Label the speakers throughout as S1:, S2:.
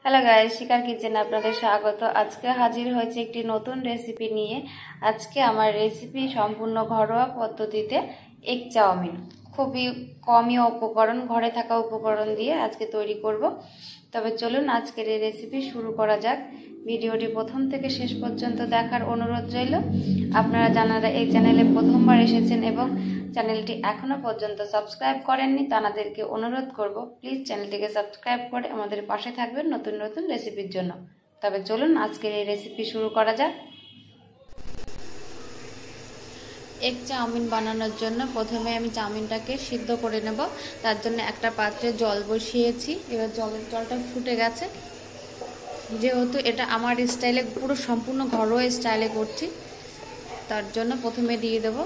S1: Hello guys, শিখার কিচেনে আপনাদের স্বাগত। আজকে হাজির হয়েছে একটি নতুন রেসিপি নিয়ে। আজকে আমার রেসিপি সম্পূর্ণ ঘরোয়া পদ্ধতিতে এগ চাউমিন। খুবই কমই উপকরণ, ঘরে থাকা উপকরণ দিয়ে আজকে তৈরি করব। তবে চলুন আজকের এই রেসিপি শুরু করা যাক। ভিডিওটি প্রথম থেকে শেষ পর্যন্ত দেখার অনুরোধ রইল। আপনারা যারা এই চ্যানেলে প্রথমবার এসেছেন এবং চ্যানেলটি এখনো পর্যন্ত সাবস্ক্রাইব করেননি তাদেরকে অনুরোধ করব, প্লিজ চ্যানেলটিকে সাবস্ক্রাইব করে আমাদের পাশে থাকবেন নতুন নতুন রেসিপির জন্য। তবে চলুন আজকের এই রেসিপি শুরু করা যাক। এগ চাউমিন বানানোর জন্য প্রথমে আমি চাউমিনটাকে সিদ্ধ করে নেব। তার জন্য একটা পাত্রে জল বসিয়েছি। এবার জলটা ফুটে গেছে। যেহেতু এটা আমার স্টাইলে, পুরো সম্পূর্ণ ঘরোয়া স্টাইলে করছি, তার জন্য প্রথমে দিয়ে দেব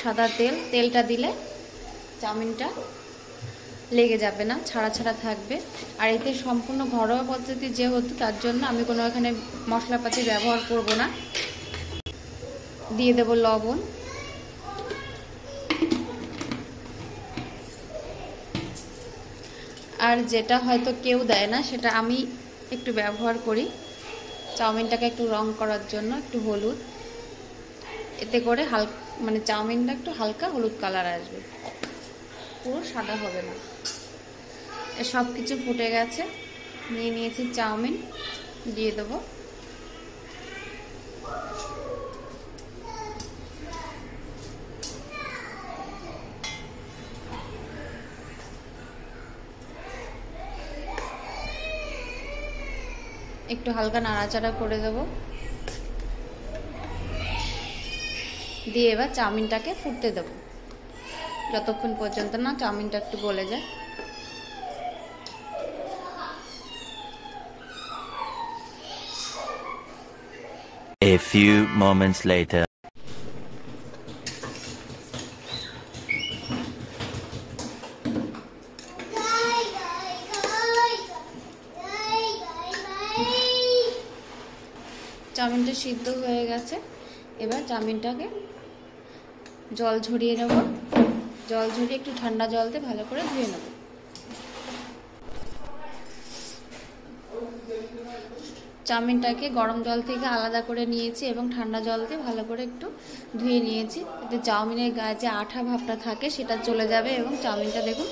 S1: সাদা তেল। তেলটা দিলে চাউমিনটা লেগে যাবে না, ছাড়া ছাড়া থাকবে। আর এতে সম্পূর্ণ ঘরোয়া পদ্ধতি যেহেতু, তার জন্য আমি কোনো এখানে মশলাপাতি ব্যবহার করব না। দিয়ে দেব লবণ, আর যেটা হয়তো কেউ দেয় না সেটা আমি একটু ব্যবহার করি চাউমিনটাকে একটু রং করার জন্য। একটু হলুদ, এতে করে চাউমিনটা একটু হালকা হলুদ কালার আসবে, পুরো সাদা হবে না। সব কিছু ফুটে গেছে, নিয়ে নিয়েছি চাউমিন, দিয়ে দেবো। একটু হালকা নাড়াচাড়া করে দেব, দিয়ে এবার চাউমিনটাকে ফুটতে দেব যতক্ষণ পর্যন্ত না চাউমিনটা একটু গলে যায়।
S2: A few moments later.
S1: চাউমিনটা সিদ্ধ হয়ে গেছে। এবার চাউমিনটাকে জল ঝরিয়ে নেব। জল ঝরিয়ে একটু ঠান্ডা জল দিয়ে ভালো করে ধুয়ে নেব। চাউমিনটাকে গরম জল থেকে আলাদা করে নিয়েছি এবং ঠান্ডা জল দিয়ে ভালো করে একটু ধুয়ে নিয়েছি। এতে চাউমিনের গায়ে যে আঠা ভাবটা থাকে সেটা চলে যাবে এবং চাউমিনটা দেখুন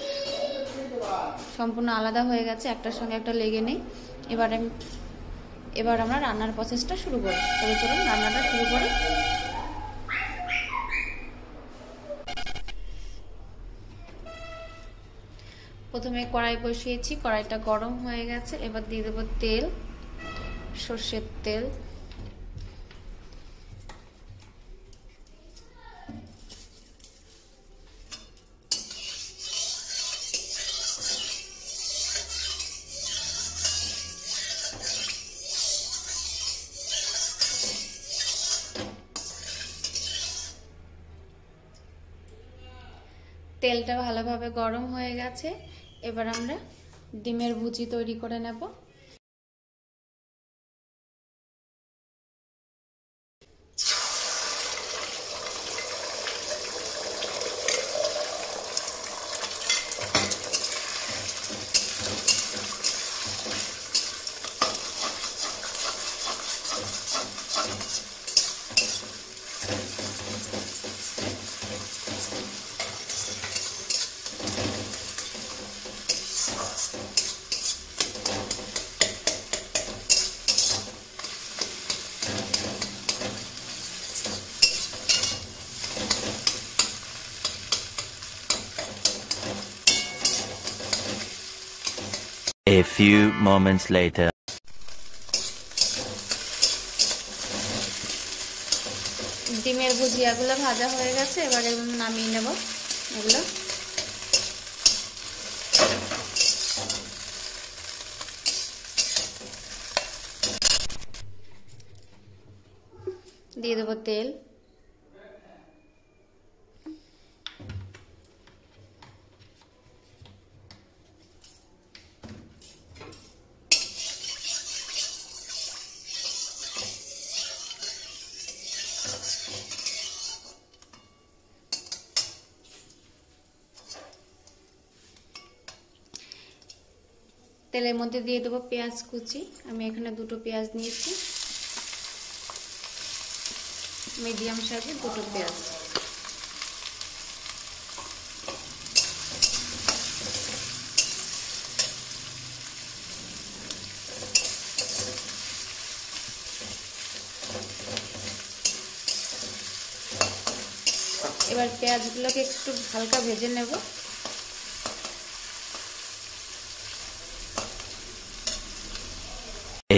S1: সম্পূর্ণ আলাদা হয়ে গেছে, একটার সঙ্গে একটা লেগে নেই। এবার আমরা রান্নার প্রসেসটা শুরু করি। তবে চলুন রান্নাটা শুরু করি। প্রথমে কড়াই বসিয়েছি, কড়াইটা গরম হয়ে গেছে। এবার দিয়ে দেবো তেল, সর্ষের তেল। তেলটা ভালোভাবে গরম হয়ে গেছে। এবার আমরা ডিমের ভুজি তৈরি করে নেব।
S2: A few moments later.
S1: ডিমের ভুজিয়াগুলো ভাজা হয়ে গেছে। এবার এগুলো নামিয়ে নেব। এগুলো দিয়ে দেবো তেল, তেলের মধ্যে দিয়ে দেবো পেঁয়াজ কুচি। আমি এখানে দুটো পেঁয়াজ নিয়েছি, মিডিয়াম সাইজের দুটো পেঁয়াজ। এবার পেঁয়াজগুলোকে একটু হালকা ভেজে নেব।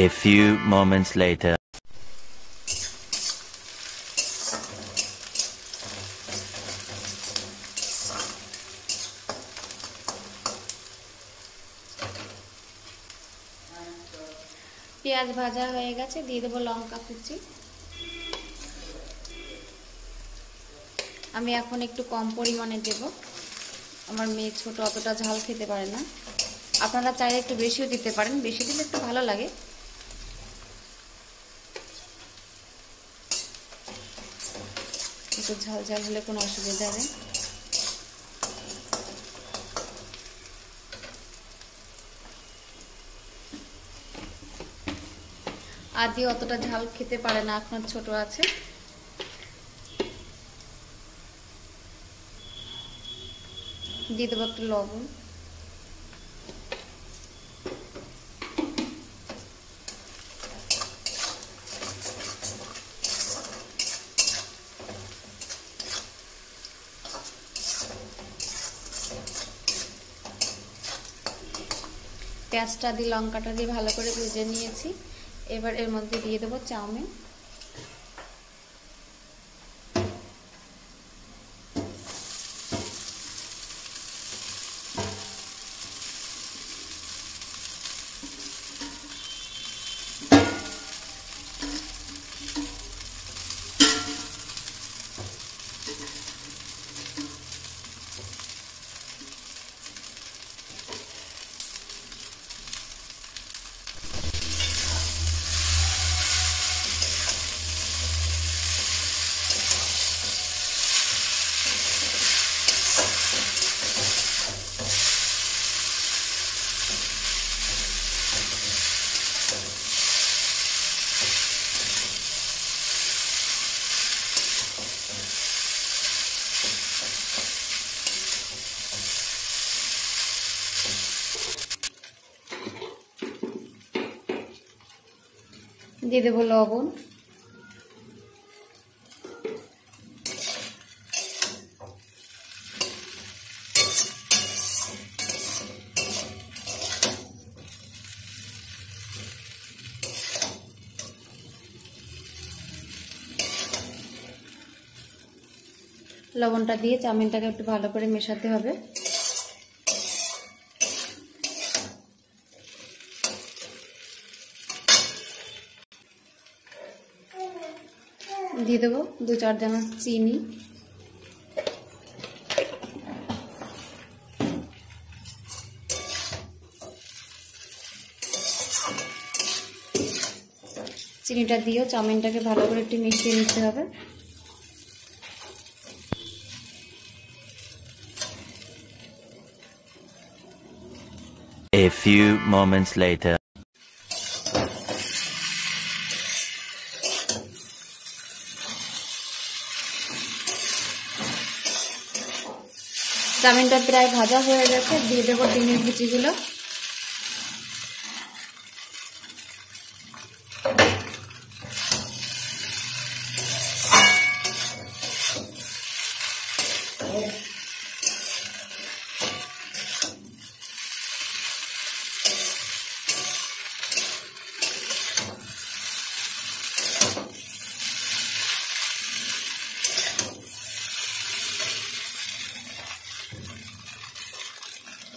S2: A few moments later.
S1: পেঁয়াজ ভাজা হয়ে গেছে, দিয়ে দেবো লঙ্কা কুচি। আমি এখন একটু কম পরিমাণে দেব, আমার মেয়ে ছোট, অতটা ঝাল খেতে পারে না। আপনারা চাইলে একটু বেশিও দিতে পারেন, বেশি দিলে একটু ভালো লাগে। একটু ঝাল ঝাল হলে কোনো অসুবিধা নেই। আদি অতটা ঝাল খেতে পারে না, আপনার ছোট আছে। দিয়ে দেবো একটু লবণ। পেঁয়াজটা দিয়ে লঙ্কাটা দিয়ে ভালো করে ভেজে নিয়েছি। এবার এর মধ্যে দিয়ে দেবো চাউমিন। দিয়ে দেবো লবণ। লবণটা দিয়ে চাউমিনটাকে একটু ভালো করে মেশাতে হবে। দিয়ে দেবো 2-4 দানা চিনি। চিনিটা দিয়েও চাউমিনটাকে ভালো করে একটু মিশিয়ে নিতে হবে।
S2: A few moments later.
S1: চাউমিনটা প্রায় ভাজা হয়ে গেছে, দিয়ে দেবো ডিমের কুচিগুলো।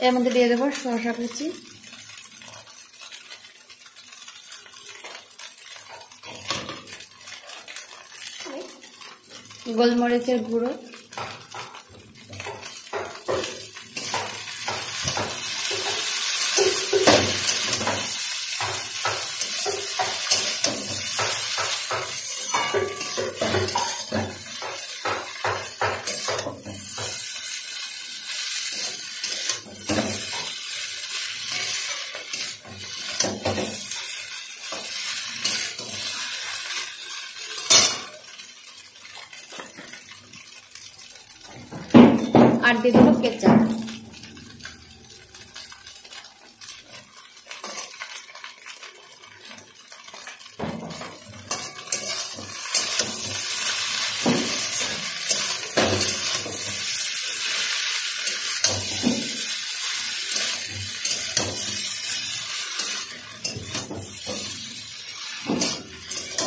S1: এর মধ্যে দিয়ে দেবো শসা কুচি, গোলমরিচের গুঁড়ো, আর দিয়ে দেবো কেচাপ।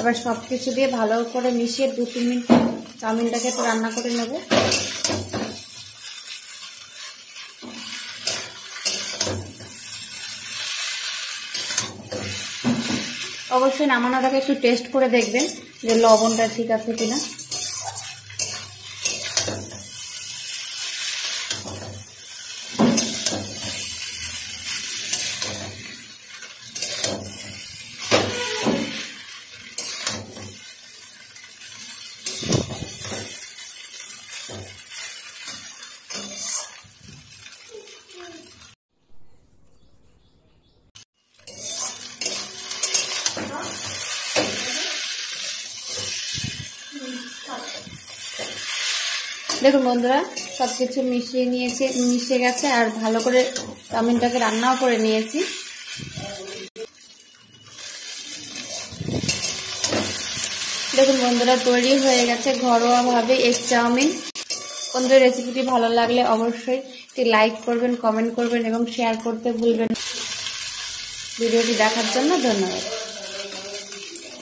S1: এবার সবকিছু দিয়ে ভালো করে মিশিয়ে 2-3 মিনিট চাউমিনটাকে একটু রান্না করে নেব। অবশ্যই নামানোর আগে একটু টেস্ট করে দেখবেন যে লবণটা ঠিক আছে কিনা। দেখুন বন্ধুরা, সবকিছু মিশে গেছে আর ভালো করে চাউমিনটাকে রান্নাও করে নিয়েছি। দেখুন বন্ধুরা, তৈরি হয়ে গেছে ঘরোয়াভাবে এগ চাউমিন। বন্ধুরা, রেসিপিটি ভালো লাগলে অবশ্যই একটি লাইক করবেন, কমেন্ট করবেন এবং শেয়ার করতে ভুলবেন। ভিডিওটি দেখার জন্য ধন্যবাদ।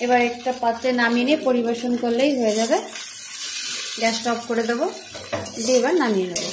S1: এবার একটা পাত্রে নামিয়ে নিয়ে পরিবেশন করলেই হয়ে যাবে। গ্যাসটা অফ করে দেবো, দিয়ে এবার নামিয়ে নেবো।